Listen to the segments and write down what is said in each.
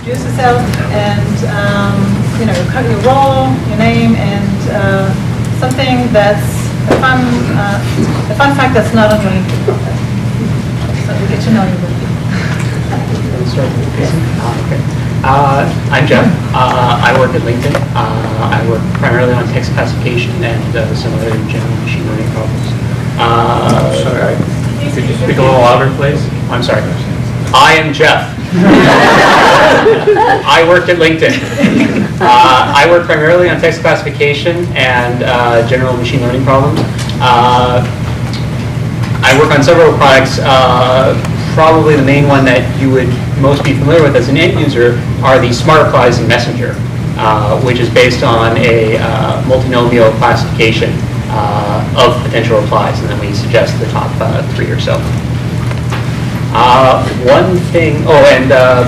introduce yourself and your role, your name, and something that's a fun fact that's not on your LinkedIn profile. So we get to know you a little bit. Okay. I'm Jeff. I work at LinkedIn. I work primarily on text classification and some other general machine learning problems. Sorry, could you speak a little louder, please? I'm sorry. I am Jeff. I work at LinkedIn. I work primarily on text classification and general machine learning problems. I work on several products. Probably the main one that you would most be familiar with as an end user are the smart replies in Messenger, which is based on a multinomial classification of potential replies, and then we suggest the top 3 or so. One thing,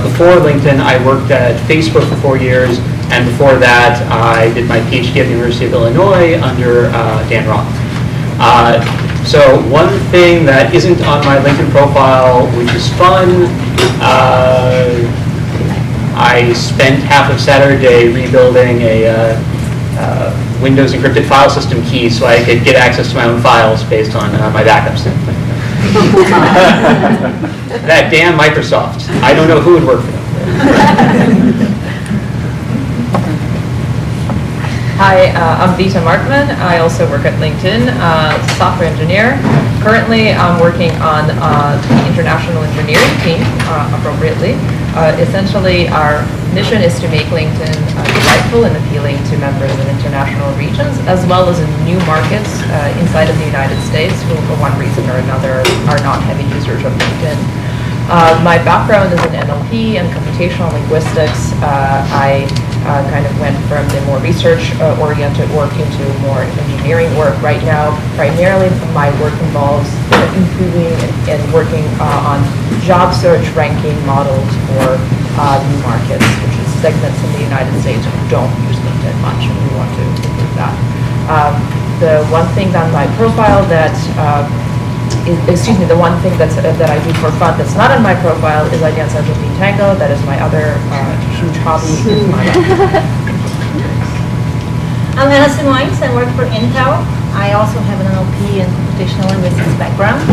before LinkedIn, I worked at Facebook for 4 years, and before that, I did my PhD at the University of Illinois under Dan Roth. So one thing that isn't on my LinkedIn profile, which is fun, I spent half of Saturday rebuilding a Windows encrypted file system key so I could get access to my own files based on my backups. That damn Microsoft. I don't know who would work for them. Hi, I'm Vita Markman. I also work at LinkedIn, software engineer. Currently, I'm working on the international engineering team, appropriately. Essentially, our mission is to make LinkedIn delightful and appealing to members of international regions, as well as in new markets inside of the United States who, for one reason or another, are not heavy users of LinkedIn. My background is in NLP and computational linguistics. I kind of went from the more research-oriented work into more engineering work. Right now, primarily my work involves improving and working on job search ranking models for new markets, which is segments in the United States who don't use LinkedIn much, and we want to improve that. The one thing on my profile that the one thing that I do for fun that's not on my profile is I dance Argentine tango. That is my other huge hobby. I'm Simoes. I work for Intel. I also have an NLP and computational linguistics background.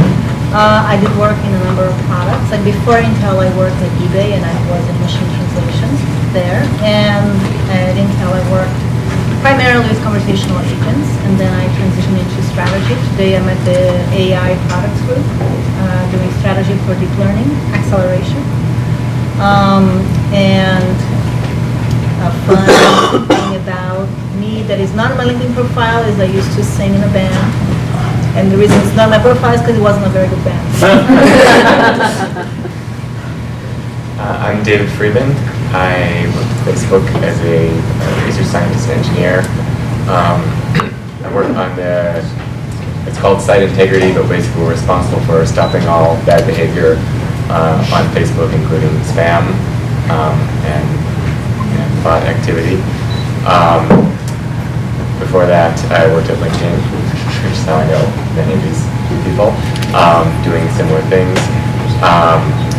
I did work in a number of products. Like before Intel, I worked at eBay and I was in machine translation there. And at Intel, I worked primarily with conversational agents, and then I transitioned into strategy. Today I'm at the AI products group, doing strategy for deep learning acceleration. And a fun thing about me that is not on my LinkedIn profile is I used to sing in a band. And the reason it's not on my profile is because it wasn't a very good band. I'm David Friedman. I work at Facebook as a research scientist and engineer. I work on it's called site integrity, but basically we're responsible for stopping all bad behavior on Facebook, including spam and bot activity. Before that, I worked at LinkedIn, which is how I know many of these people, doing similar things.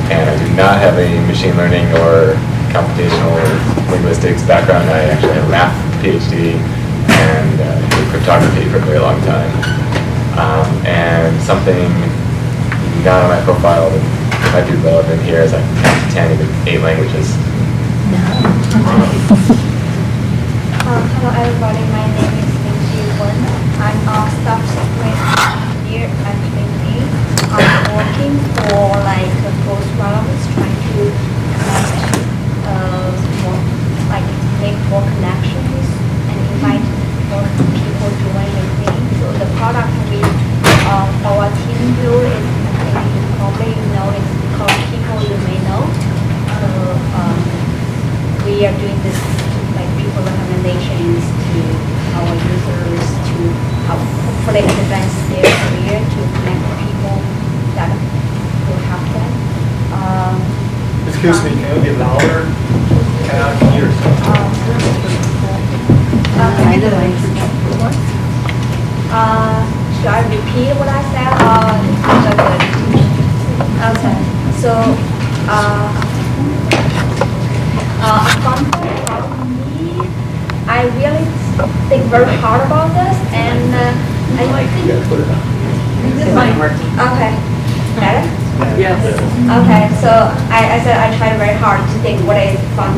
And I do not have a machine learning or computational linguistics background. I actually have a math PhD and did cryptography for a very long time. And something not on my profile that might be relevant here is I can speak 8 languages. Hello everybody, my name is Yewser. I'm a staff software engineer at LinkedIn. I'm working for both developers trying to connect make more connections and invite more people to join LinkedIn. So the product we our team build is you probably know it's called People You May Know. So we are doing this people recommendations to our users to hopefully advance their career to connect people that will help them. Excuse me, can you be louder? Cannot hear. Should I repeat what I said? Okay. So very hard about this, and I think. Okay. Better? Yes. Okay, so I said I tried very hard to think what is fun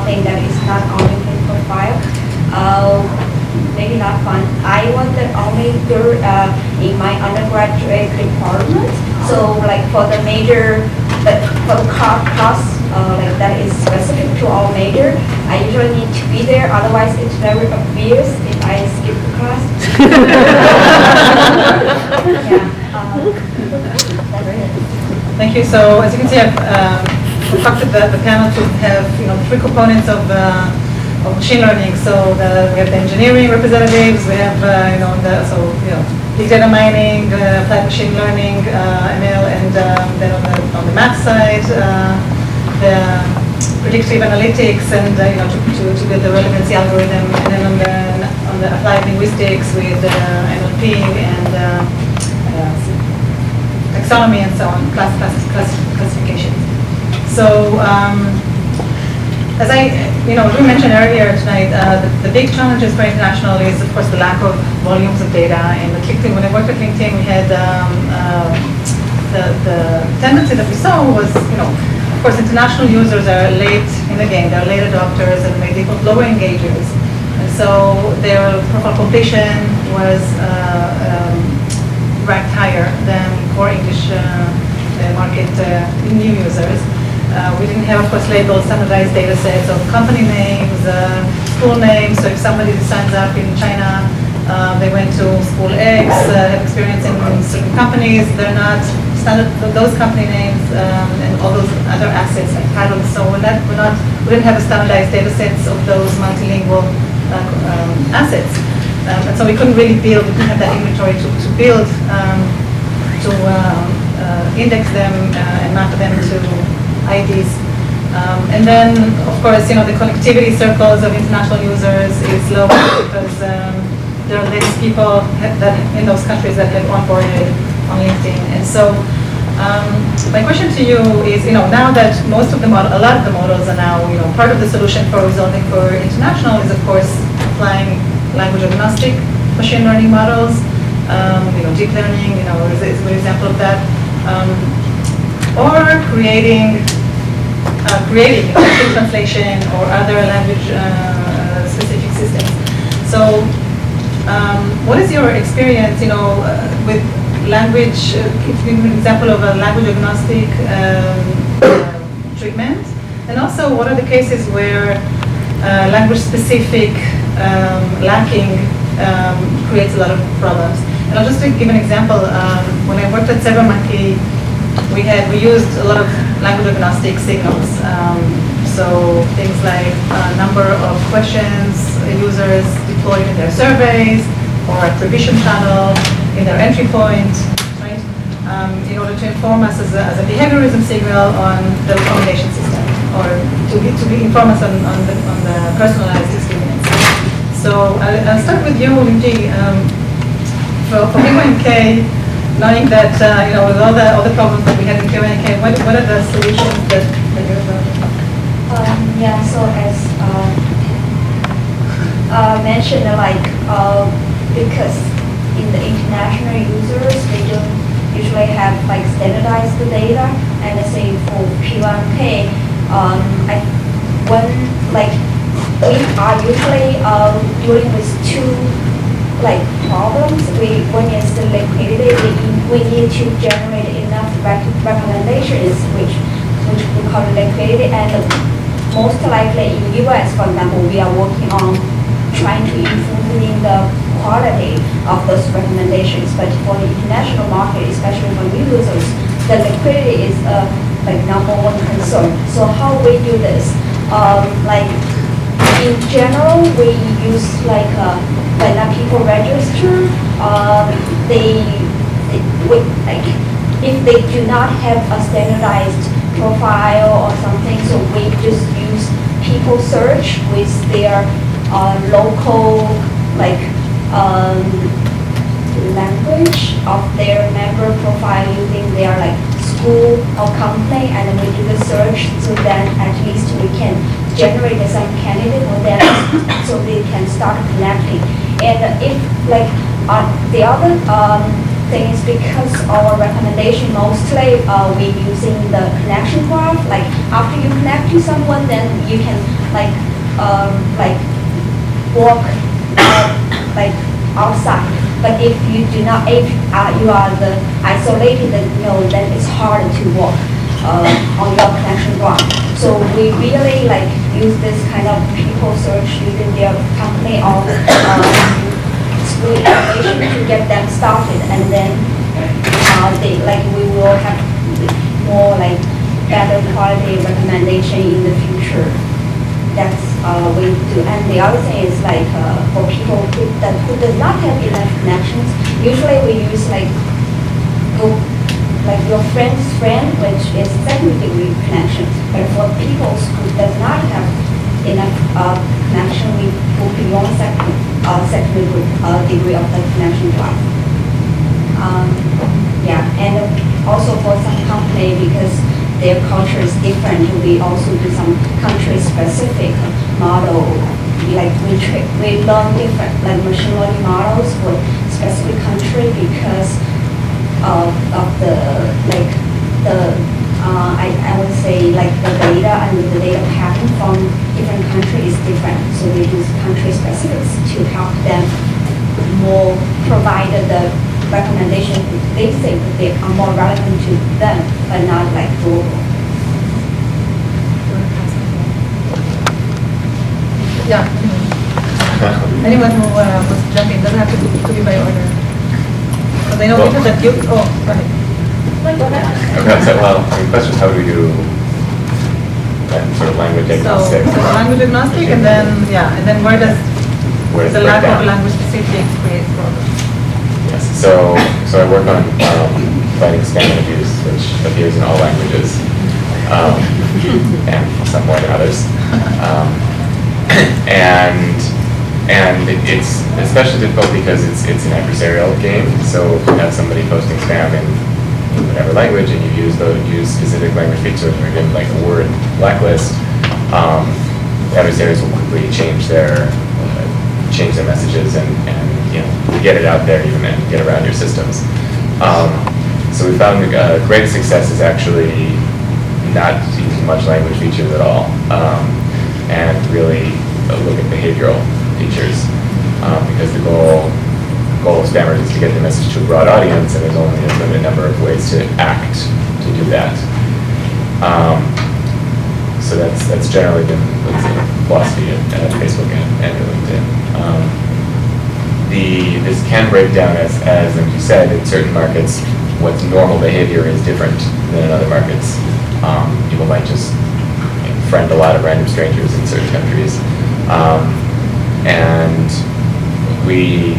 thing that is not only in profile. Maybe not fun. I wanted only in my undergraduate department. So like for the major, for the class like that is specific to our major, I usually need to be there. Otherwise, it's very obvious if I skip the class. Yeah. That's it. Thank you. So as you can see, I've constructed the panel to have three components of machine learning. So we have the engineering representatives, we have big data mining, applied machine learning, ML, and then on the math side, the predictive analytics and to build the relevancy algorithm, and then on the applied linguistics with NLP and taxonomy and so on, classification. So, as we mentioned earlier tonight, the big challenges for international is, of course, the lack of volumes of data. And at LinkedIn, when I worked at LinkedIn, we had the tendency that we saw was, of course, international users are late in the game. They're late adopters and may default lower engagers. And so their profile completion was ranked higher than core English market new users. We didn't have, of course, labeled standardized data sets of company names, school names. So if somebody signs up in China, they went to school X, have experience in certain companies, they're not standard, those company names and all those other assets like titles. So we didn't have a standardized data sets of those multilingual assets. And so we couldn't really build, we didn't have that inventory to build, to index them and map them to IDs. And then, of course, the connectivity circles of international users is low because there are less people that in those countries that have onboarded on LinkedIn. And so my question to you is, now that a lot of the models are now, part of the solution for resolving for international is, of course, applying language agnostic machine learning models, deep learning, is a good example of that, or creating translation or other language specific systems. So what is your experience, with language, give me an example of a language agnostic treatment, and also what are the cases where language specific lacking creates a lot of problems. And I'll just give an example. When I worked at SeverMonkey, we used a lot of language agnostic signals. So things like number of questions users deployed in their surveys, or attribution channel in their entry point, right? In order to inform us as a behaviorism signal on the recommendation system, or to inform us on the personalized experience. So I'll start with you, Linji. For K, knowing that with all the problems that we had in K, what are the solutions that you're about? Yeah. So as mentioned, because in the international users, they don't usually have standardized data, and let's say for P1K, we are usually dealing with two problems. One is the liquidity. We need to generate enough recommendations, which we call liquidity, and most likely in US, for example, we are working on trying to improve the quality of those recommendations. But for the international market, especially for new users, the liquidity is number one concern. So how we do this? In general, we use when people register, if they do not have a standardized profile or something, so we just use people search with their local language of their member profile using their school or company, and then we do the search, so then at least we can generate some candidate for them so they can start connecting. And if like the other thing is because our recommendation mostly we using the connection graph. Like after you connect to someone, then you can like walk like outside. But if you do not, if you are the isolated node, then it's hard to walk on your connection graph. So we really like use this kind of people search using their company or school information to get them started, and then they like we will have more like better quality recommendation in the future. That's we do. And the other thing is like for people who does not have enough connections, usually we use like your friend's friend, which is second degree connection. But for people who does not have enough connection, we go beyond second degree of the connection class. Yeah, and also for some company, because their culture is different, we also do some country-specific model. Like we learn different like machine learning models for specific country because of the like the I would say like the data and the data pattern from different countries is different. So we use country specifics to help them more provide the recommendation they think they are more relevant to them, but not like global. Yeah. Anyone who was jumping doesn't have to be by order. So they know people that you. Oh, go ahead. Okay, so well, the question is how do we do that sort of language agnostic? So language agnostic, and then and then where does the lack of language specific create problems? Yes. So I work on fighting spam abuse, which appears in all languages, and some more than others. And it's especially difficult because it's an adversarial game. So if you have somebody posting spam in whatever language, and you use specific language features, or even like a word blacklist, adversaries will quickly change their messages and get it out there even and get around your systems. So we found the greatest success is actually not using much language features at all, and really look at behavioral features, because the goal of spammers is to get the message to a broad audience, and there's only a limited number of ways to act to do that. So that's generally been the philosophy at Facebook and LinkedIn. This can break down as you said, in certain markets, what's normal behavior is different than in other markets. People might just friend a lot of random strangers in certain countries. And we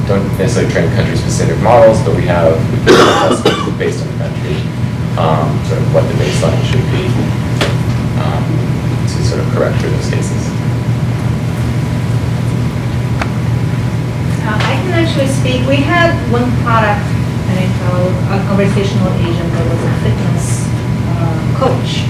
don't necessarily train country-specific models, but we have assessments based on the country, sort of what the baseline should be to sort of correct for those cases. I can actually speak. We had one product, a conversational agent that was a fitness coach,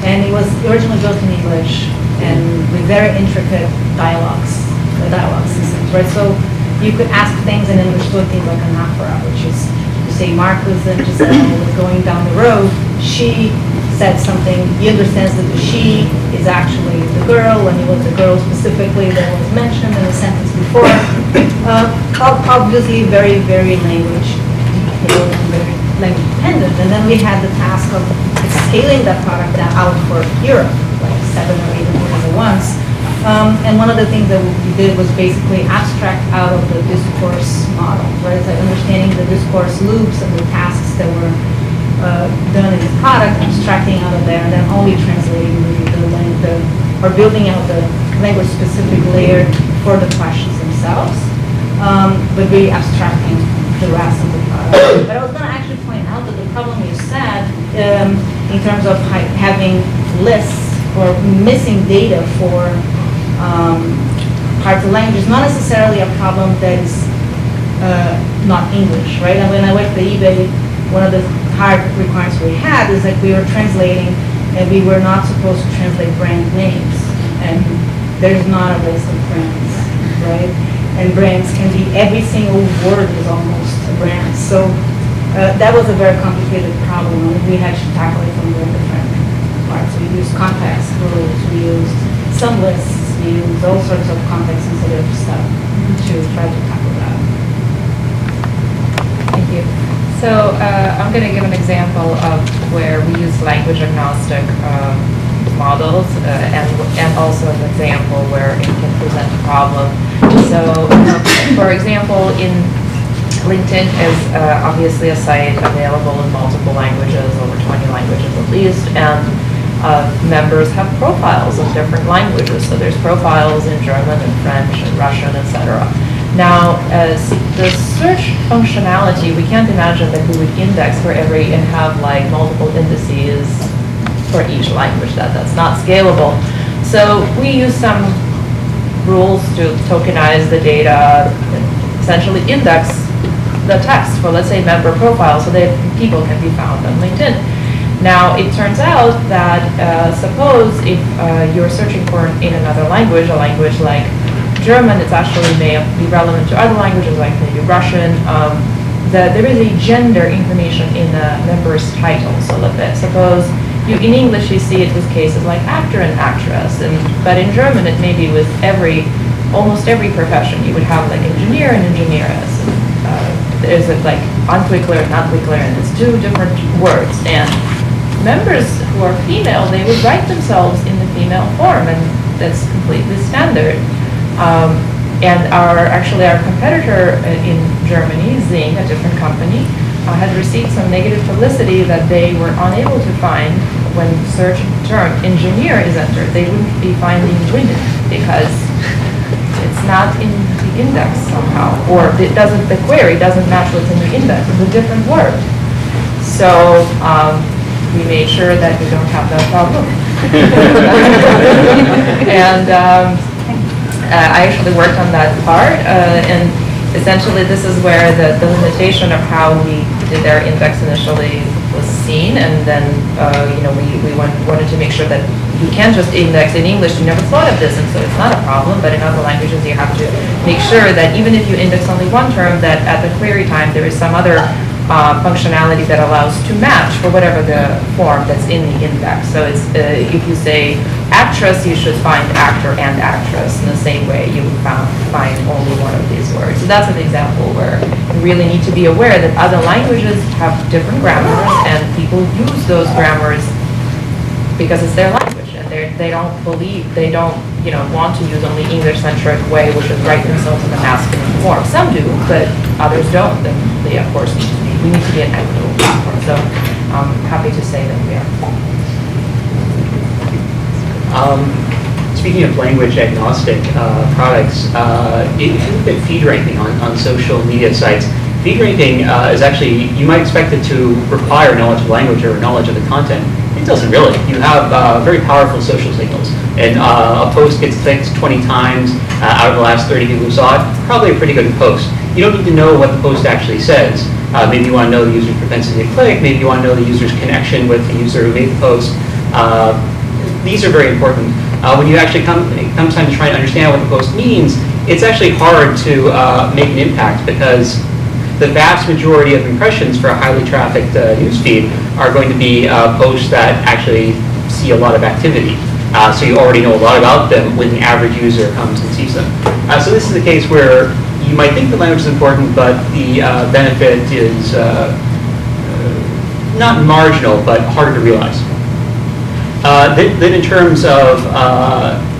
and it was originally built in English and with very intricate dialogue systems, right? So you could ask things in English, so things like anaphora, which is you say Marcus and Giselle was going down the road. She said something. He understands that the she is actually the girl, and it was the girl specifically that was mentioned in the sentence before. Obviously, very, very language detailed and very language dependent. And then we had the task of scaling that product out for Europe, like 7 or 8 languages at once. And one of the things that we did was basically abstract out of the discourse model, right? It's like understanding the discourse loops and the tasks that were done in the product, abstracting out of there, and then only translating or building out the language-specific layer for the questions themselves, but really abstracting the rest of the product. But I was going to actually point out that the problem you said, in terms of having lists or missing data for parts of language is not necessarily a problem that is not English, right? And when I worked at eBay, one of the hard requirements we had is that we were translating, and we were not supposed to translate brand names, and there's not a list of brands right? And brands can be, every single word is almost a brand. So that was a very complicated problem, and we had to tackle it from the different parts. We used context rules, we used sum lists, we used all sorts of context-sensitive stuff to try to tackle that. Thank you. So I'm going to give an example of where we use language agnostic models and also an example where it can present a problem. So for example, in LinkedIn is obviously a site available in multiple languages, over 20 languages at least, and members have profiles of different languages. So there's profiles in German and French and Russian, etc. Now, as the search functionality, we can't imagine that we would index for every and have like multiple indices for each language. That's not scalable. So we use some rules to tokenize the data, essentially index the text for, let's say, member profiles so that people can be found on LinkedIn. Now, it turns out that suppose if you're searching for in another language, a language like German, it actually may be relevant to other languages like maybe Russian, that there is a gender information in a member's title. So let's suppose in English you see it with cases like actor and actress, but in German it may be with almost every profession. You would have like engineer and engineeress. There's like Entwickler and Entwickler, and it's two different words. And members who are female, they would write themselves in the female form, and that's completely standard. And our competitor in Germany, Zing, a different company, had received some negative publicity that they were unable to find when search term engineer is entered. They wouldn't be finding women because it's not in the index somehow, or the query doesn't match what's in the index. It's a different word. So we made sure that we don't have that problem. And I actually worked on that part, and essentially this is where the limitation of how we did our index initially was seen, and then we wanted to make sure that you can't just index in English. You never thought of this, and so it's not a problem, but in other languages you have to make sure that even if you index only one term, that at the query time there is some other functionality that allows to match for whatever the form that's in the index. So it's if you say actress, you should find actor and actress in the same way you would find only one of these words. So that's an example where you really need to be aware that other languages have different grammars, and people use those grammars because it's their language, and they don't want to use only English-centric way, which is write themselves in the masculine form. Some do, but others don't. And they, of course, we need to be an equitable platform. So I'm happy to say that we are. Speaking of language agnostic products, if you look at feed ranking on social media sites, feed ranking is actually, you might expect it to require knowledge of language or knowledge of the content. It doesn't really. You have very powerful social signals. And a post gets clicked 20 times out of the last 30 people who saw it, probably a pretty good post. You don't need to know what the post actually says. Maybe you want to know the user's propensity to click. Maybe you want to know the user's connection with the user who made the post. These are very important. When you actually come time to try and understand what the post means, it's actually hard to make an impact, because the vast majority of impressions for a highly trafficked newsfeed are going to be posts that actually see a lot of activity. So you already know a lot about them when the average user comes and sees them. So this is the case where you might think the language is important, but the benefit is not marginal, but harder to realize. Then in terms of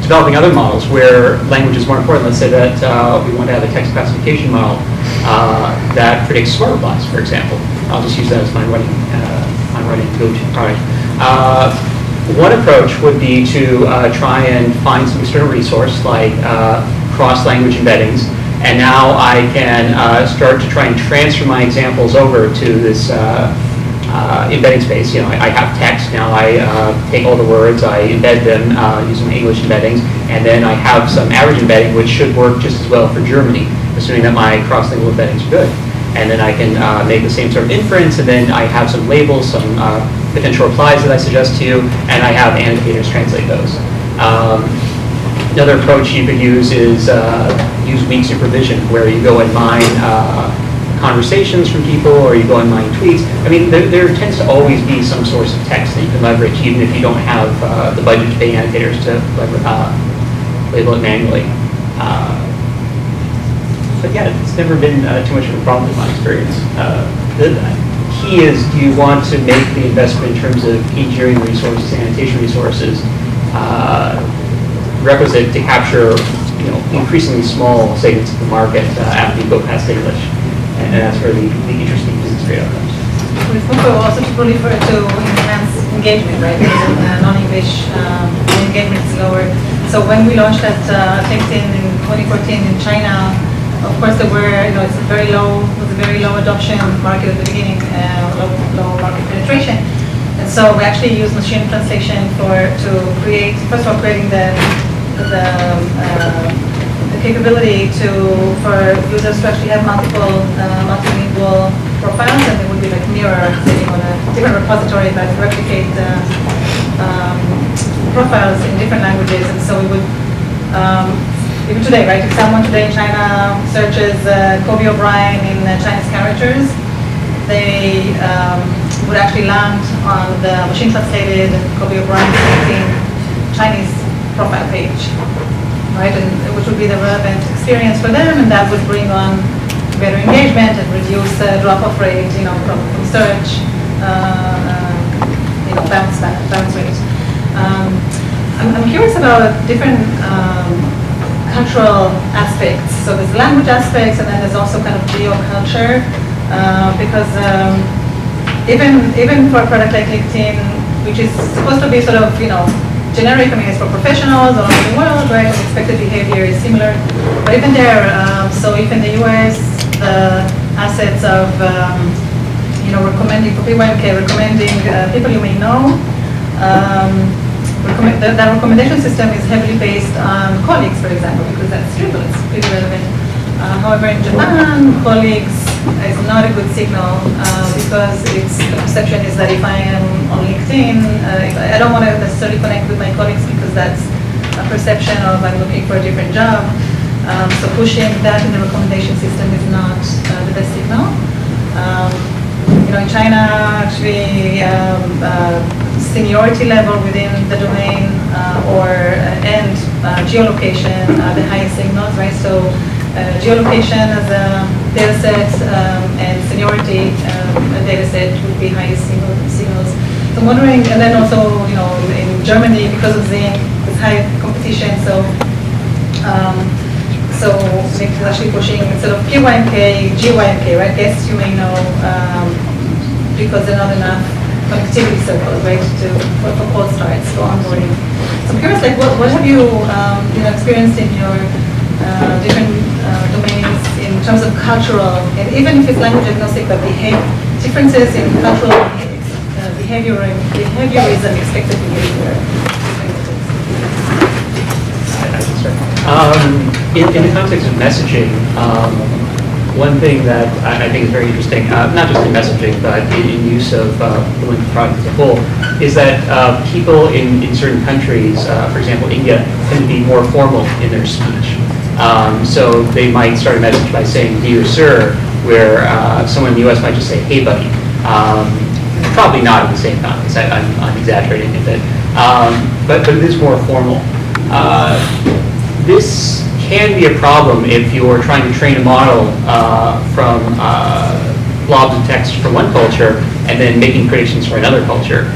developing other models where language is more important, let's say that we want to have a text classification model that predicts smart replies, for example. I'll just use that as my running go-to product. One approach would be to try and find some external resource like cross-language embeddings, and now I can start to try and transfer my examples over to this embedding space. I have text now. I take all the words, I embed them using my English embeddings, and then I have some average embedding which should work just as well for Germany, assuming that my cross-lingual embeddings are good. And then I can make the same sort of inference, and then I have some labels, some potential replies that I suggest to you, and I have annotators translate those. Another approach you could use is use weak supervision, where you go and mine conversations from people, or you go and mine tweets. I mean, there tends to always be some source of text that you can leverage, even if you don't have the budget to pay annotators to label it manually. But yeah, it's never been too much of a problem in my experience. The key is, do you want to make the investment in terms of engineering resources, annotation resources, requisite to capture, increasingly small segments of the market after you go past English, and that's where the interesting business trade-off comes. We've also to proliferate to enhance engagement, right? Because non-English engagement is lower. So when we launched at LinkedIn in 2014 in China, of course there were, it's a very low adoption market at the beginning, low market penetration. And so we actually use machine translation to create, first of all, creating the capability for users to actually have multiple multilingual profiles, and they would be like mirror sitting on a different repository that replicate profiles in different languages. And so we would, even today, right, if someone today in China searches Kobe O'Brien in Chinese characters, they would actually land on the machine translated Kobe O'Brien Chinese profile page, right, and which would be the relevant experience for them, and that would bring on better engagement and reduce drop-off rate, from search, bounce rate. I'm curious about different cultural aspects. So there's language aspects, and then there's also kind of geo-culture, because even for a product like LinkedIn, which is supposed to be sort of, generic, it's for professionals all over the world, right? Expected behavior is similar. But even there, so if in the US, the assets of, recommending, for PYMK, recommending people you may know, that recommendation system is heavily based on colleagues, for example, because that's true, it's pretty relevant. However, in Japan, colleagues is not a good signal because the perception is that if I am on LinkedIn, I don't want to necessarily connect with my colleagues because that's a perception of I'm looking for a different job. So pushing that in the recommendation system is not the best signal. In China, actually, seniority level within the domain and geolocation are the highest signals, right? So geolocation as a data set and seniority data set would be highest signals. So I'm wondering, and then also, in Germany, because of Zing, there's high competition, so LinkedIn is actually pushing instead of PYMK, GYMK, right? Guests you may know, because there are not enough connectivity circles, right, for cold starts, for onboarding. So I'm curious, like, what have you, experienced in your different domains in terms of cultural, and even if it's language agnostic, but differences in cultural behaviorism, expected behavior. In the context of messaging, one thing that I think is very interesting, not just in messaging, but in use of the LinkedIn product as a whole, is that people in certain countries, for example, India, tend to be more formal in their speech. So they might start a message by saying "Dear Sir," where someone in the U.S. might just say "Hey, buddy." Probably not in the same context. I'm exaggerating a bit, but it is more formal. This can be a problem if you're trying to train a model from blobs of text from one culture and then making predictions for another culture.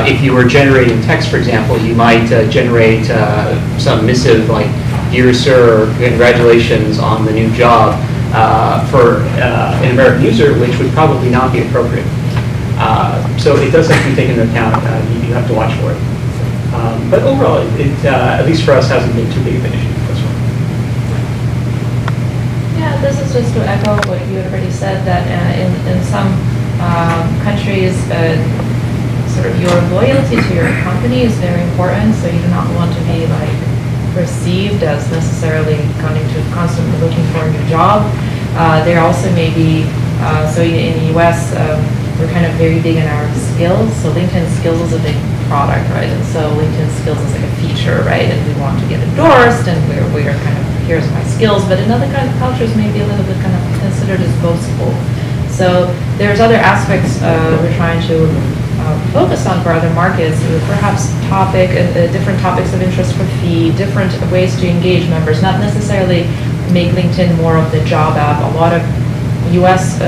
If you were generating text, for example, you might generate some missive like "Dear Sir, congratulations on the new job" for an American user, which would probably not be appropriate. So it does have to be taken into account. You have to watch for it. But overall, it at least for us, hasn't been too big of an issue. Yeah, this is just to echo what you already said, that in some countries, sort of your loyalty to your company is very important, so you do not want to be perceived as necessarily constantly looking for a new job. There also may be, so in the US, we're kind of very big in our skills, so LinkedIn skills is a big product, right? And so LinkedIn skills is like a feature, right? And we want to get endorsed, and we're kind of, here's my skills. But in other kind of cultures, maybe a little bit kind of considered as boastful. So there's other aspects we're trying to focus on for other markets, perhaps different topics of interest for feed, different ways to engage members, not necessarily make LinkedIn more of the job app. A lot of US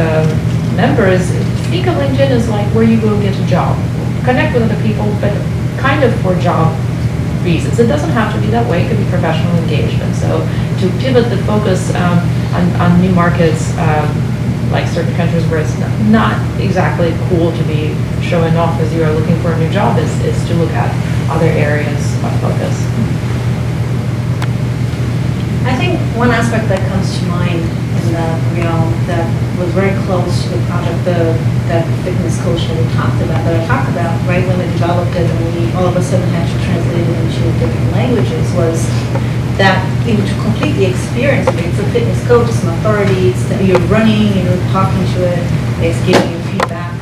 members think of LinkedIn as like where you go get a job, connect with other people, but kind of for job reasons. It doesn't have to be that way. It could be professional engagement. So to pivot the focus on new markets, like certain countries where it's not exactly cool to be showing off as you are looking for a new job, is to look at other areas of focus. I think one aspect that comes to mind in the realm that was very close to the project, that fitness coach that I talked about, right, when we developed it and we all of a sudden had to translate it into different languages, was that to complete the experience, it's a fitness coach, it's an authority, you're running, you're talking to it, it's giving you feedback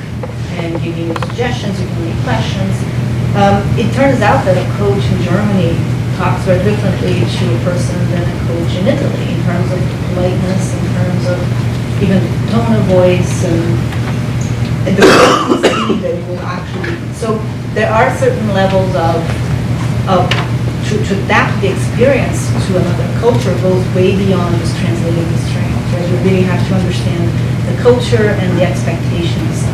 and giving you suggestions, you can make questions. It turns out that a coach in Germany talks very differently to a person than a coach in Italy in terms of politeness, in terms of even tone of voice and the frequency that you will actually. So there are certain levels of to adapt the experience to another culture goes way beyond just translating the strings. Right? You really have to understand the culture and the expectations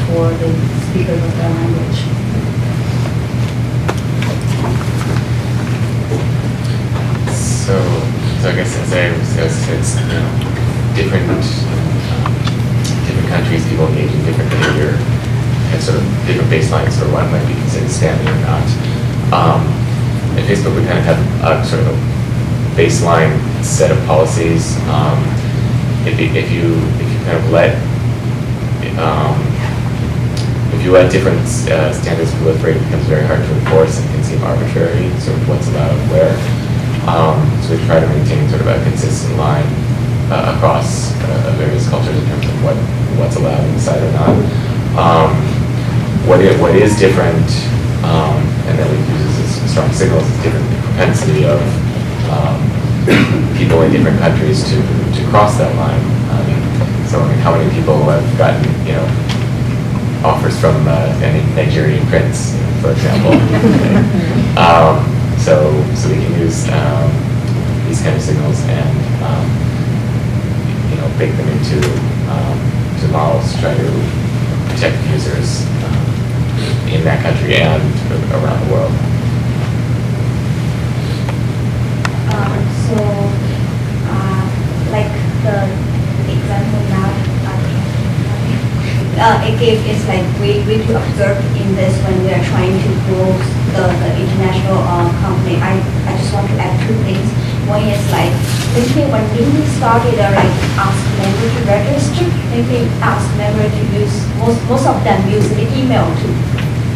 for the speakers of that language. So I guess as I discussed, it's different countries, people engage in different behavior, and sort of different baselines for what might be considered standing or not. At Facebook, we kind of have a sort of a baseline set of policies. If you kind of let different standards proliferate, it becomes very hard to enforce and can seem arbitrary. Sort of what's allowed where. So we try to maintain sort of a consistent line across various cultures in terms of what's allowed inside or not. What is different, and that we use as strong signals, is different propensity of people in different countries to cross that line. How many people have gotten offers from any Nigerian prince, for example? So we can use these kind of signals and bake them into models to try to protect users in that country and around the world. Like the example now, it is like we to observe in this when we are trying to grow the international company. I just want to add two things. One is like maybe when we started ask member to register, maybe ask member to use most of them use the email to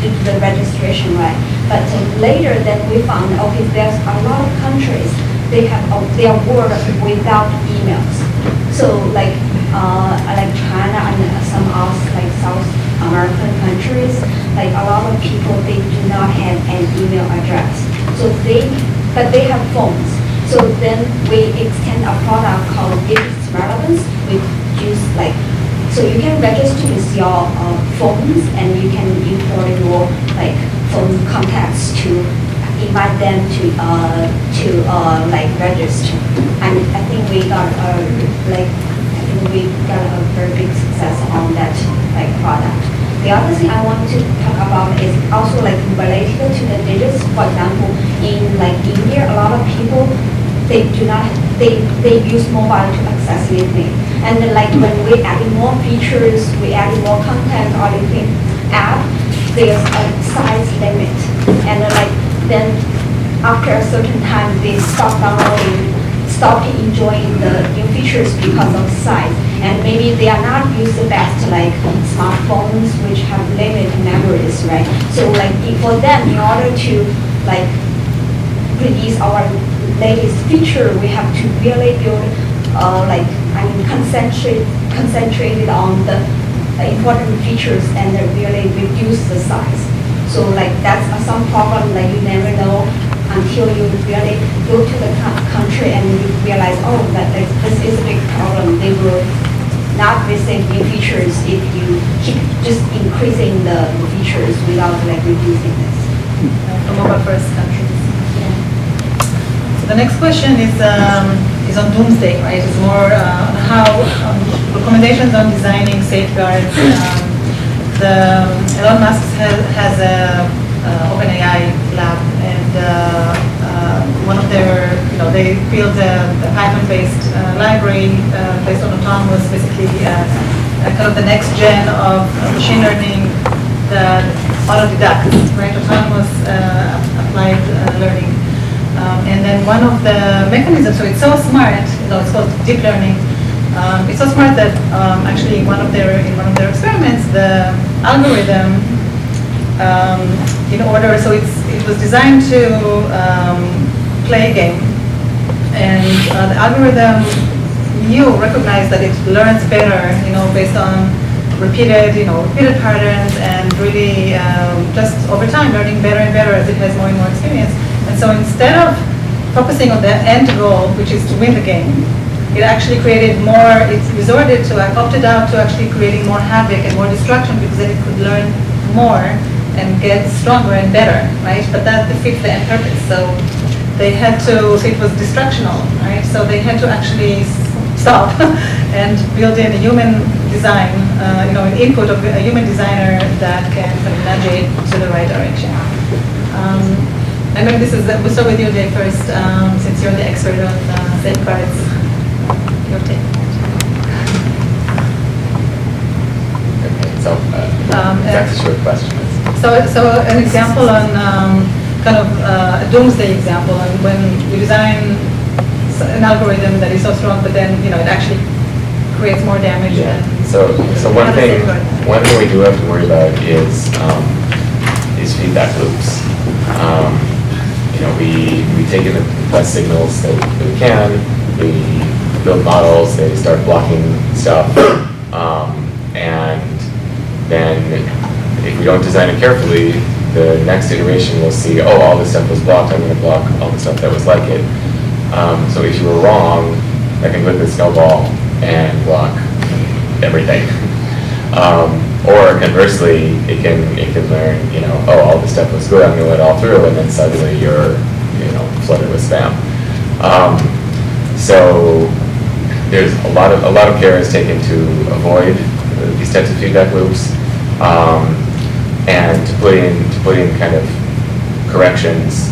do the registration, right? But later then we found okay, there's a lot of countries they have their world without emails. So like China and some of like South American countries, like a lot of people they do not have an email address. So they have phones. So then we extend a product called Indisys Relevance. We use so you can register with your phones and you can import your phone contacts to invite them to register. And I think we got a very big success on that product. The other thing I want to talk about is also related to the digits. For example, in India, a lot of people they use mobile to access LinkedIn. And then when we added more features, we added more content on LinkedIn app, there's a size limit. And then after a certain time, they stop downloading, stop enjoying the new features because of size. And maybe they are not used the best smartphones which have limited memories, right? So for them, in order to release our latest feature, we have to really build concentrated on the important features and really reduce the size. So like that's some problem that you never know until you really go to the country and you realize, oh, that this is a big problem. They will not receive new features if you keep just increasing the features without like reducing this. For mobile first countries. So the next question is on doomsday, right? It's more how recommendations on designing safeguards. Elon Musk has a OpenAI lab, and one of their, they built a Python-based library based on autonomous, basically kind of the next gen of machine learning that autodidact, right? Autonomous applied learning. And then one of the mechanisms, so it's so smart, it's called deep learning. It's so smart that actually in one of their experiments, the algorithm, so it was designed to play a game, and the algorithm recognized that it learns better, based on repeated patterns, and really just over time learning better and better as it has more and more experience. And so instead of focusing on the end goal, which is to win the game, it actually created more, it resorted to, opted out to actually creating more havoc and more destruction, because then it could learn more and get stronger and better, right? But that defeats the end purpose. So they had to, so it was destructional, right? So they had to actually stop and build in a human design, an input of a human designer that can kind of nudge it to the right direction. I know we'll start with you, Jay, first, since you're the expert on safeguards. Your take. Okay, so that's a short question. So an example on kind of a doomsday example, on when you design an algorithm that is so strong, but then it actually creates more damage. Yeah. And So one thing we do have to worry about is feedback loops. We take in the best signals that we can. We build models. They start blocking stuff, and then if we don't design it carefully, the next iteration will see, oh, all this stuff was blocked. I'm going to block all the stuff that was like it. So if you were wrong, that can quickly snowball and block everything. Or conversely, it can learn, oh, all this stuff was good, I'm going to let it all through, and then suddenly you're, flooded with spam. So there's a lot of care is taken to avoid these types of feedback loops, and to put in kind of corrections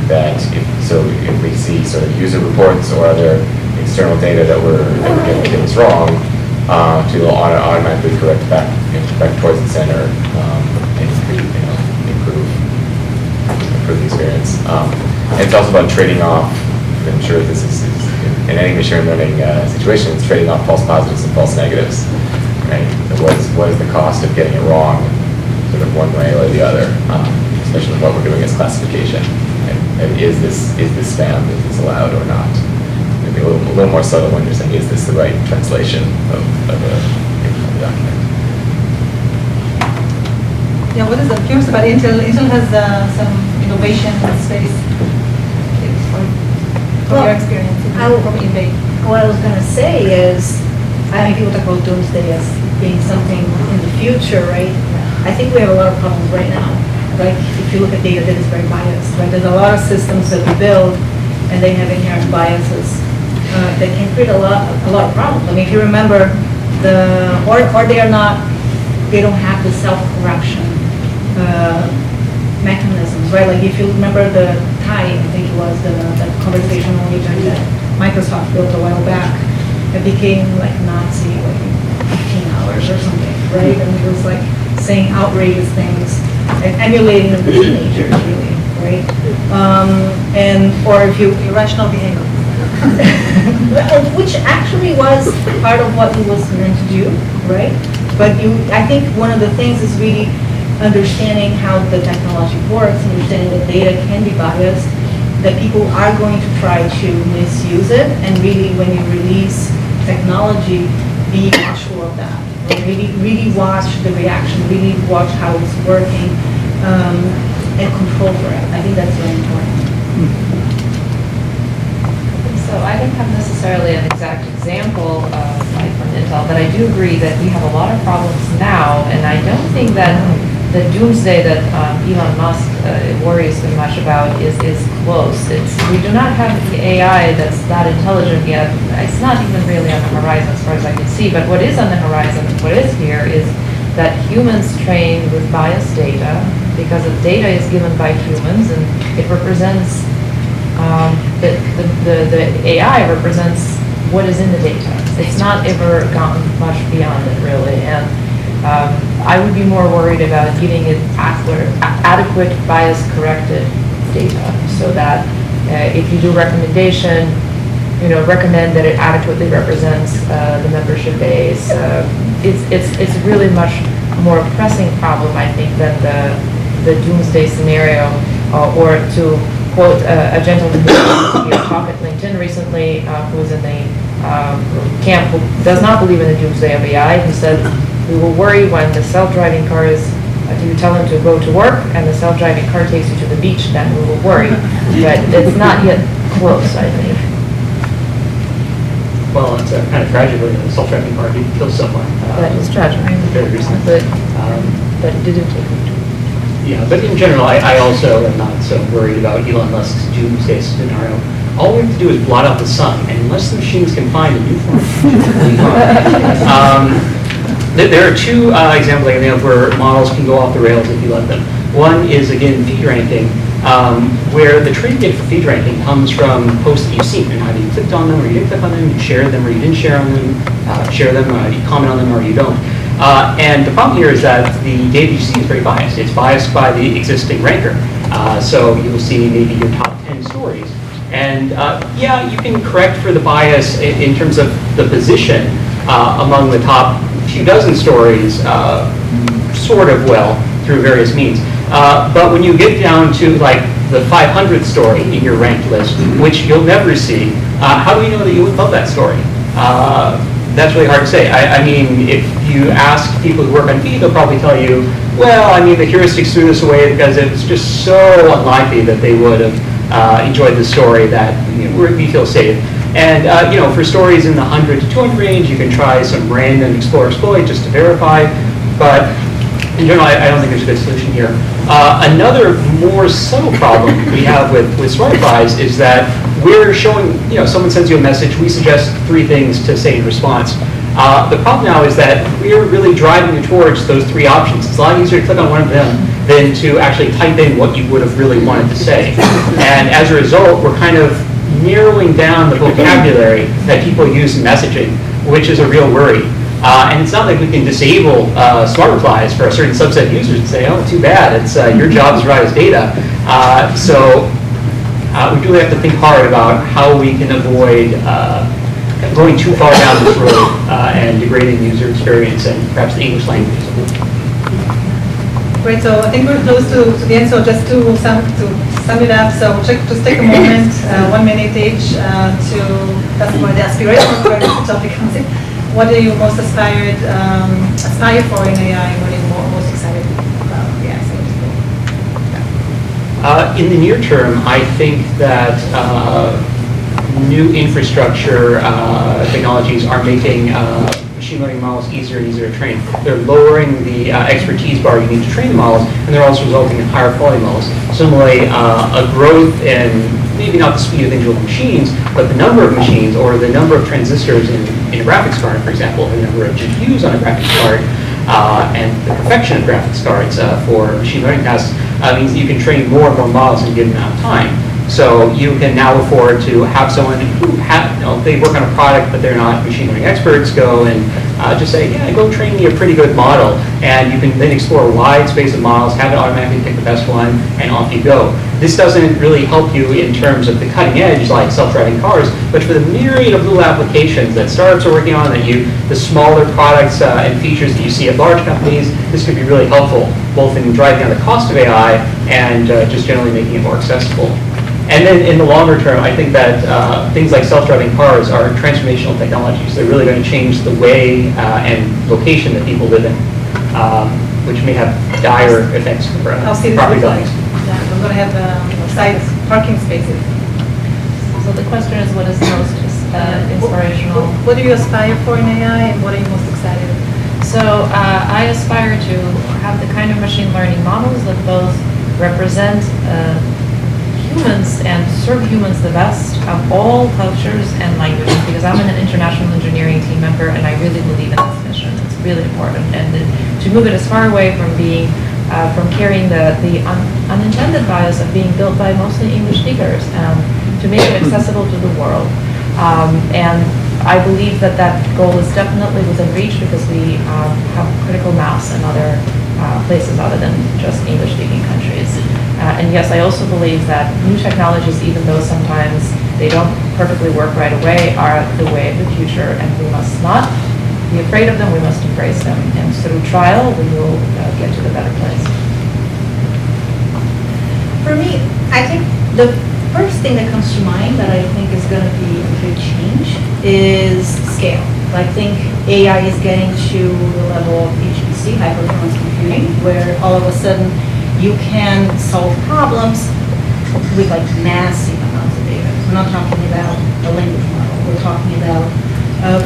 that if we see sort of user reports or other external data that we're getting things wrong, to automatically correct back towards the center, and improve the experience. And it's also about trading off. I'm sure this is in any machine learning situation. It's trading off false positives and false negatives. Right? What is the cost of getting it wrong, sort of one way or the other? Especially what we're doing as classification. And is this spam? Is this allowed or not? Maybe a little more subtle when you're saying, is this the right translation of a document? Yeah, what is the curious about Intel? Intel has some innovation space from your experience from eBay. What I was going to say is, I think people talk about doomsday as being something in the future, right? I think we have a lot of problems right now. Like, if you look at data that is very biased, right? There's a lot of systems that we build, and they have inherent biases that can create a lot of problems. I mean, if you remember, or they don't have the self-correction mechanisms, right? Like, if you remember the I think it was the conversational agent that Microsoft built a while back, it became like Nazi, like 15 hours or something, right? And it was like saying outrageous things and emulating the teenagers, really, right? Or if you irrational behavior, which actually was part of what it was meant to do, right? But I think one of the things is really understanding how the technology works, understanding that data can be biased, that people are going to try to misuse it, and really when you release technology, be watchful of that. Really watch the reaction, really watch how it's working, and control for it. I think that's very important. So I don't have necessarily an exact example like from Intel, but I do agree that we have a lot of problems now, and I don't think that the doomsday that Elon Musk worries so much about is close. We do not have the AI that's that intelligent yet. It's not even really on the horizon as far as I can see, but what is on the horizon, what is here, is that humans train with biased data, because the data is given by humans, and it represents, the AI represents what is in the data. It's not ever gone much beyond it, really, and I would be more worried about giving it adequate bias-corrected data, so that if you do recommendation, recommend that it adequately represents the membership base. It's really much more pressing problem, I think, than the doomsday scenario, or to quote a gentleman who gave a talk at LinkedIn recently, who was in the camp who does not believe in the doomsday of AI, who said, we will worry when the self-driving cars, you tell them to go to work, and the self-driving car takes you to the beach, then we will worry. But it's not yet close, I think. Well, it's kind of tragic when a self-driving car did kill someone. That is tragic. Very recently. But it didn't take me. Yeah, but in general, I also am not so worried about Elon Musk's doomsday scenario. All we have to do is blot out the sun, and unless the machines can find a new form, there are two examples I can think of where models can go off the rails if you let them. One is, again, feed ranking, where the training data for feed ranking comes from posts that you've seen, and either you clicked on them or you didn't click on them, you shared them or you didn't share on them, you comment on them or you don't. And the problem here is that the data you see is very biased. It's biased by the existing ranker. So you'll see maybe your top 10 stories. And yeah, you can correct for the bias in terms of the position among the top few dozen stories, sort of well, through various means. But when you get down to like the 500th story in your ranked list, which you'll never see, how do we know that you would love that story? That's really hard to say. I mean, if you ask people who work on feed, they'll probably tell you, well, I mean, the heuristics threw this away because it was just so unlikely that they would have enjoyed the story that we feel safe. And for stories in the 100 to 200 range, you can try some random explore exploit just to verify. But in general, I don't think there's a good solution here. Another more subtle problem we have with smart replies is that we're showing, someone sends you a message, we suggest 3 things to say in response. The problem now is that we're really driving you towards those 3 options. It's a lot easier to click on one of them than to actually type in what you would have really wanted to say. And as a result, we're kind of narrowing down the vocabulary that people use in messaging, which is a real worry. And it's not like we can disable smart replies for a certain subset of users and say, oh, too bad, it's your job to write as data. So we really have to think hard about how we can avoid going too far down this road and degrading user experience and perhaps the English language. Great, so I think we're close to the end, so just to sum it up, so just take a moment, 1 minute each, to that's where the aspiration for the topic comes in. What are you most aspire for in AI, and what are you most excited about? Yeah, so in the near term, I think that new infrastructure technologies are making machine learning models easier and easier to train. They're lowering the expertise bar you need to train the models, and they're also resulting in higher quality models. Similarly, a growth in maybe not the speed of individual machines, but the number of machines or the number of transistors in a graphics card, for example, the number of GPUs on a graphics card, and the perfection of graphics cards for machine learning tasks means that you can train more and more models in a given amount of time. So you can now afford to have someone who they work on a product but they're not machine learning experts go and just say, yeah, go train me a pretty good model. And you can then explore a wide space of models, have it automatically pick the best one, and off you go. This doesn't really help you in terms of the cutting edge like self-driving cars, but for the myriad of little applications that startups are working on, the smaller products and features that you see at large companies, this could be really helpful, both in driving down the cost of AI and just generally making it more accessible. And then in the longer term, I think that things like self-driving cars are transformational technologies. They're really going to change the way and location that people live in. which may have dire effects for I'll see this property look like. values. Yeah, I'm gonna have side parking spaces. So the question is, what is the most inspirational? What do you aspire for in AI, and what are you most excited about? So I aspire to have the kind of machine learning models that both represent humans and serve humans the best of all cultures and languages, because I'm an international engineering team member and I really believe in this mission. It's really important, and to move it as far away from being from carrying the unintended bias of being built by mostly English speakers, to make it accessible to the world. And I believe that that goal is definitely within reach, because we have critical mass in other places other than just English-speaking countries. And yes, I also believe that new technologies, even though sometimes they don't perfectly work right away, are the way of the future, and we must not be afraid of them, we must embrace them. And through trial, we will get to the better place. For me, I think the first thing that comes to mind that I think is going to be a big change is scale. I think AI is getting to the level of HPC, high performance computing, where all of a sudden you can solve problems with like massive amounts of data. We're not talking about a language model. We're talking about,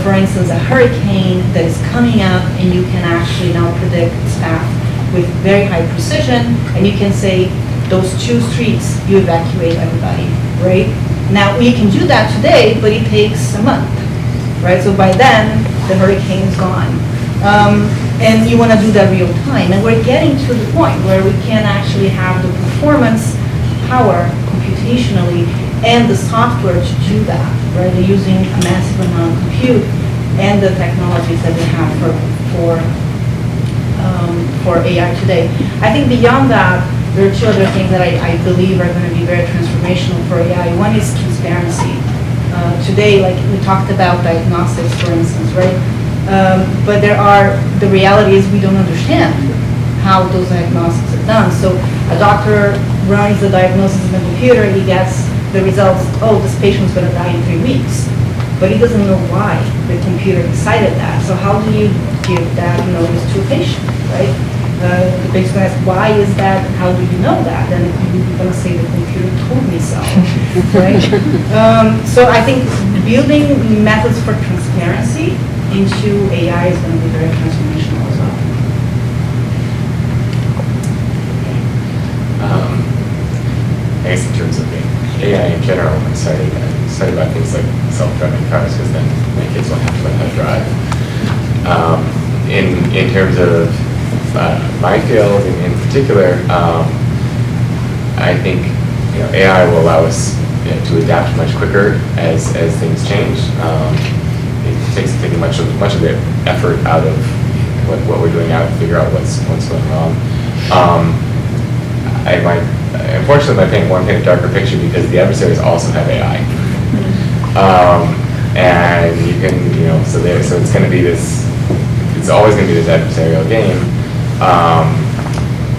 for instance, a hurricane that is coming up, and you can actually now predict its path with very high precision, and you can say, those 2 streets, you evacuate everybody, right? Now, you can do that today, but it takes a month, right? So by then, the hurricane is gone. And you want to do that real time. And we're getting to the point where we can actually have the performance power computationally and the software to do that, right? They're using a massive amount of compute and the technologies that we have for AI today. I think beyond that, there are 2 other things that I believe are going to be very transformational for AI. One is transparency. Today, like we talked about diagnostics, for instance, right? But the reality is we don't understand how those diagnostics are done. So a doctor runs the diagnosis in the computer, he gets the results, oh, this patient's going to die in 3 weeks. But he doesn't know why the computer decided that. So how do you give that notice to a patient, right? The patient's going to ask, why is that? How do you know that? And you're going to say, the computer told me so, right? So I think building methods for transparency into AI is going to be very transformational as well. I guess in terms of AI in general, I'm excited about things like self-driving cars, because then my kids won't have to learn how to drive. In terms of my field in particular, I think AI will allow us to adapt much quicker as things change. It takes taking much of the effort out of what we're doing now to figure out what's going wrong. Unfortunately, I want to paint a darker picture, because the adversaries also have AI, and you can so it's going to be this. It's always going to be this adversarial game,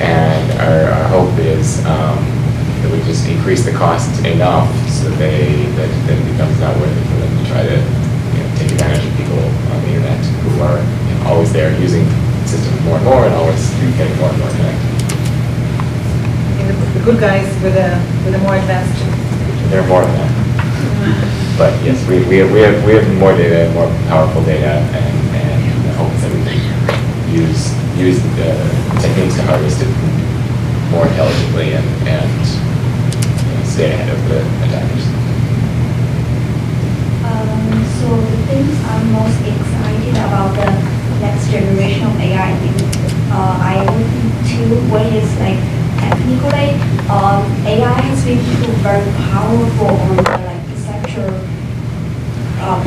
and our hope is that we just increase the cost enough so that it becomes not worth it for them to try to take advantage of people on the internet who are always there using systems more and more, and always getting more and more connected. The good guys with a more advanced chip. There are more than that. But yes, we have more data, more powerful data, and the hope is that we can use the techniques to harvest it more intelligently and stay ahead of the attackers. So the things I'm most excited about the next generation of AI, I would think 2 ways, like technically, AI has been very powerful on the conceptual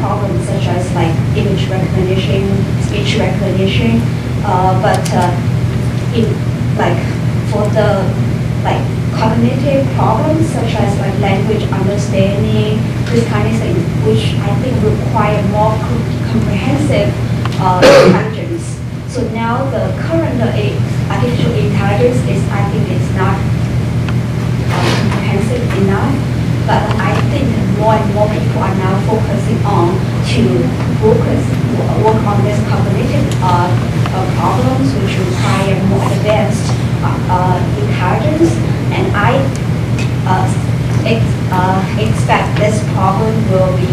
problems such as image recognition, speech recognition, but for the cognitive problems such as language understanding, this kind of thing, which I think require more comprehensive intelligence. So now the current artificial intelligence I think is not comprehensive enough, but I think more and more people are now focusing on to work on this cognitive problems which require more advanced intelligence, and I expect this problem will be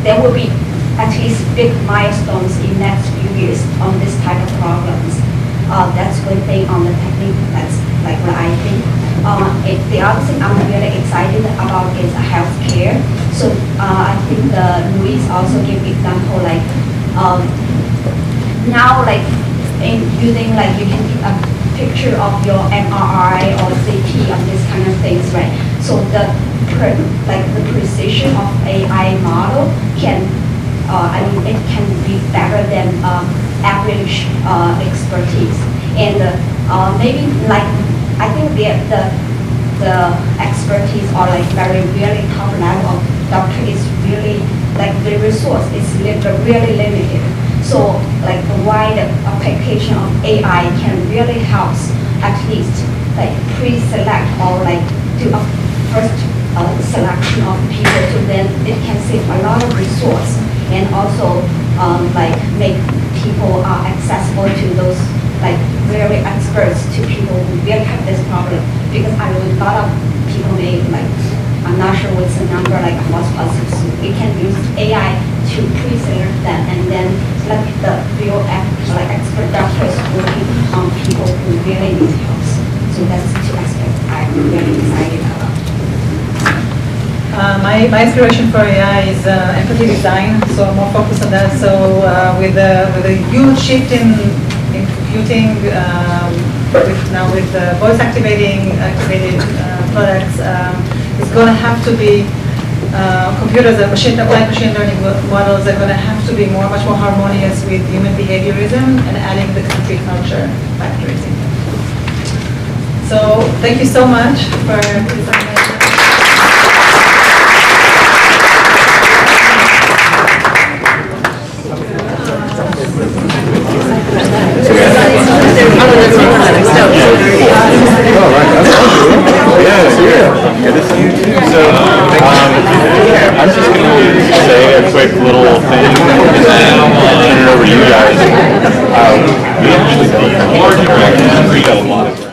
there will be at least big milestones in next few years on this type of problems. That's one thing on the technique. That's like what I think. The other thing I'm really excited about is healthcare. So I think Luis also gave example now in using you can take a picture of your MRI or CT of this kind of things, right? So the precision of AI model can it can be better than average expertise, and maybe I think the expertise or really top level of doctor is really the resource is really limited. So the wide application of AI can really help at least pre-select or do a first selection of people, so then it can save a lot of resource and also make people accessible to those very experts, to people who really have this problem. Because I know a lot of people may I'm not sure what's the number false positives. We can use AI to pre-select them and then let the real expert doctors working on people who really need help. So that's two aspects I'm really excited about. My inspiration for AI is empathy design, so I'm more focused on that. So with a huge shift in computing, with voice activated products, it's going to have to be computers and applied machine learning models are going to have to be much more harmonious with human behaviorism and adding the country culture factors in. So thank you so much for listening. So, I'm just going to say a quick little thing and then turn it over to you guys. We actually read a lot of